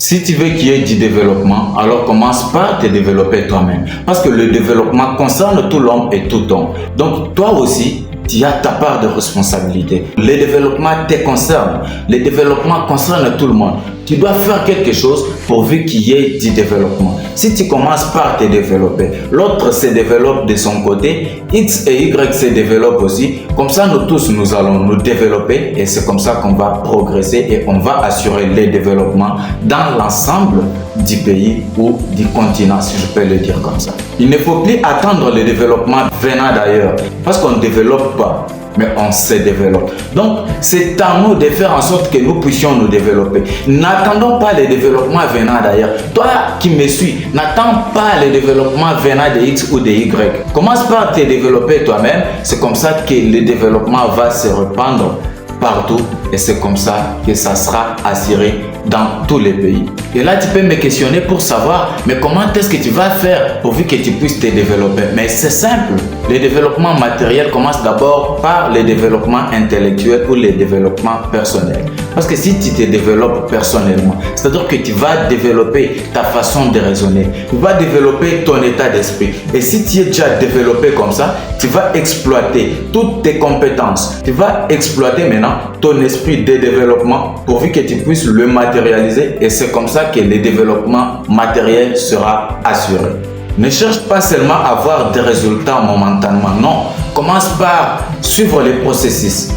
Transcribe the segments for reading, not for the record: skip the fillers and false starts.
Si tu veux qu'il y ait du développement, alors commence par te développer toi-même. Parce que le développement concerne tout l'homme et tout homme. Donc toi aussi, tu as ta part de responsabilité. Le développement te concerne. Le développement concerne tout le monde. Tu dois faire quelque chose pourvu qu'il y ait du développement. Si tu commences par te développer, l'autre se développe de son côté, X et Y se développent aussi. Comme ça, nous tous, nous allons nous développer et c'est comme ça qu'on va progresser et on va assurer le développement dans l'ensemble du pays ou du continent, si je peux le dire comme ça. Il ne faut plus attendre le développement venant d'ailleurs parce qu'on ne développe pas, mais on se développe. Donc, c'est à nous de faire en sorte que nous puissions nous développer. N'attendons pas le développement venant d'ailleurs. Toi qui me suis, n'attends pas le développement venant de X ou de Y. Commence par te développer toi-même. C'est comme ça que le développement va se répandre partout et c'est comme ça que ça sera assuré dans tous les pays. Et là, tu peux me questionner pour savoir, mais comment est-ce que tu vas faire pourvu que tu puisses te développer? Mais c'est simple. Le développement matériel commence d'abord par le développement intellectuel ou le développement personnel. Parce que si tu te développes personnellement, c'est-à-dire que tu vas développer ta façon de raisonner, tu vas développer ton état d'esprit. Et si tu es déjà développé comme ça, tu vas exploiter toutes tes compétences. Tu vas exploiter maintenant ton esprit de développement pourvu que tu puisses le matérialiser et c'est comme ça que le développement matériel sera assuré. Ne cherche pas seulement à avoir des résultats momentanément, non. Commence par suivre les processus.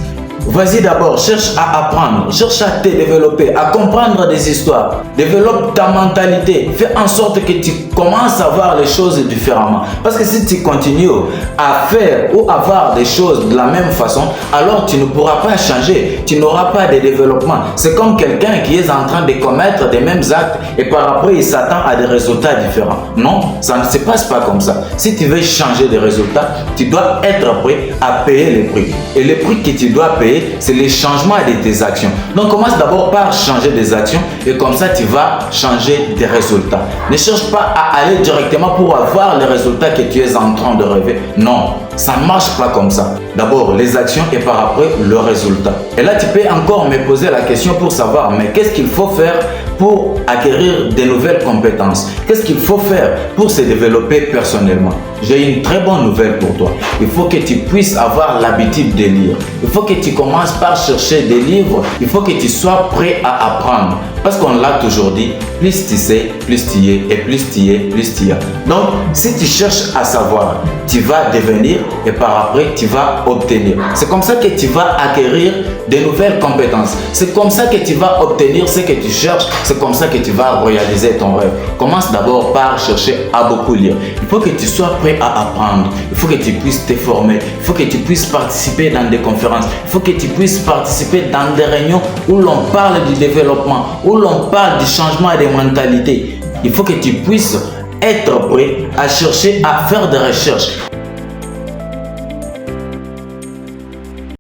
Vas-y d'abord, cherche à apprendre, cherche à te développer, à comprendre des histoires. Développe ta mentalité. Fais en sorte que tu commences à voir les choses différemment. Parce que si tu continues à faire ou à voir des choses de la même façon, alors tu ne pourras pas changer. Tu n'auras pas de développement. C'est comme quelqu'un qui est en train de commettre des mêmes actes et par après il s'attend à des résultats différents. Non, ça ne se passe pas comme ça. Si tu veux changer des résultats, tu dois être prêt à payer les prix. Et le prix que tu dois payer, c'est le changement de tes actions. Donc commence d'abord par changer des actions et comme ça tu vas changer des résultats. Ne cherche pas à aller directement pour avoir les résultats que tu es en train de rêver. Non, ça ne marche pas comme ça. D'abord les actions et par après le résultat. Et là tu peux encore me poser la question pour savoir, mais qu'est-ce qu'il faut faire pour acquérir de nouvelles compétences? Qu'est-ce qu'il faut faire pour se développer personnellement? J'ai une très bonne nouvelle pour toi. Il faut que tu puisses avoir l'habitude de lire. Il faut que tu commences par chercher des livres. Il faut que tu sois prêt à apprendre. Parce qu'on l'a toujours dit, plus tu sais, plus tu y es. Et plus tu y es, plus tu y as. Donc, si tu cherches à savoir, tu vas devenir et par après, tu vas obtenir. C'est comme ça que tu vas acquérir de nouvelles compétences. C'est comme ça que tu vas obtenir ce que tu cherches. C'est comme ça que tu vas réaliser ton rêve. Commence d'abord par chercher à beaucoup lire. Il faut que tu sois prêt à apprendre. Il faut que tu puisses te former. Il faut que tu puisses participer dans des conférences. Il faut que tu puisses participer dans des réunions où l'on parle du développement, où l'on parle du changement des mentalités. Il faut que tu puisses être prêt à chercher à faire des recherches.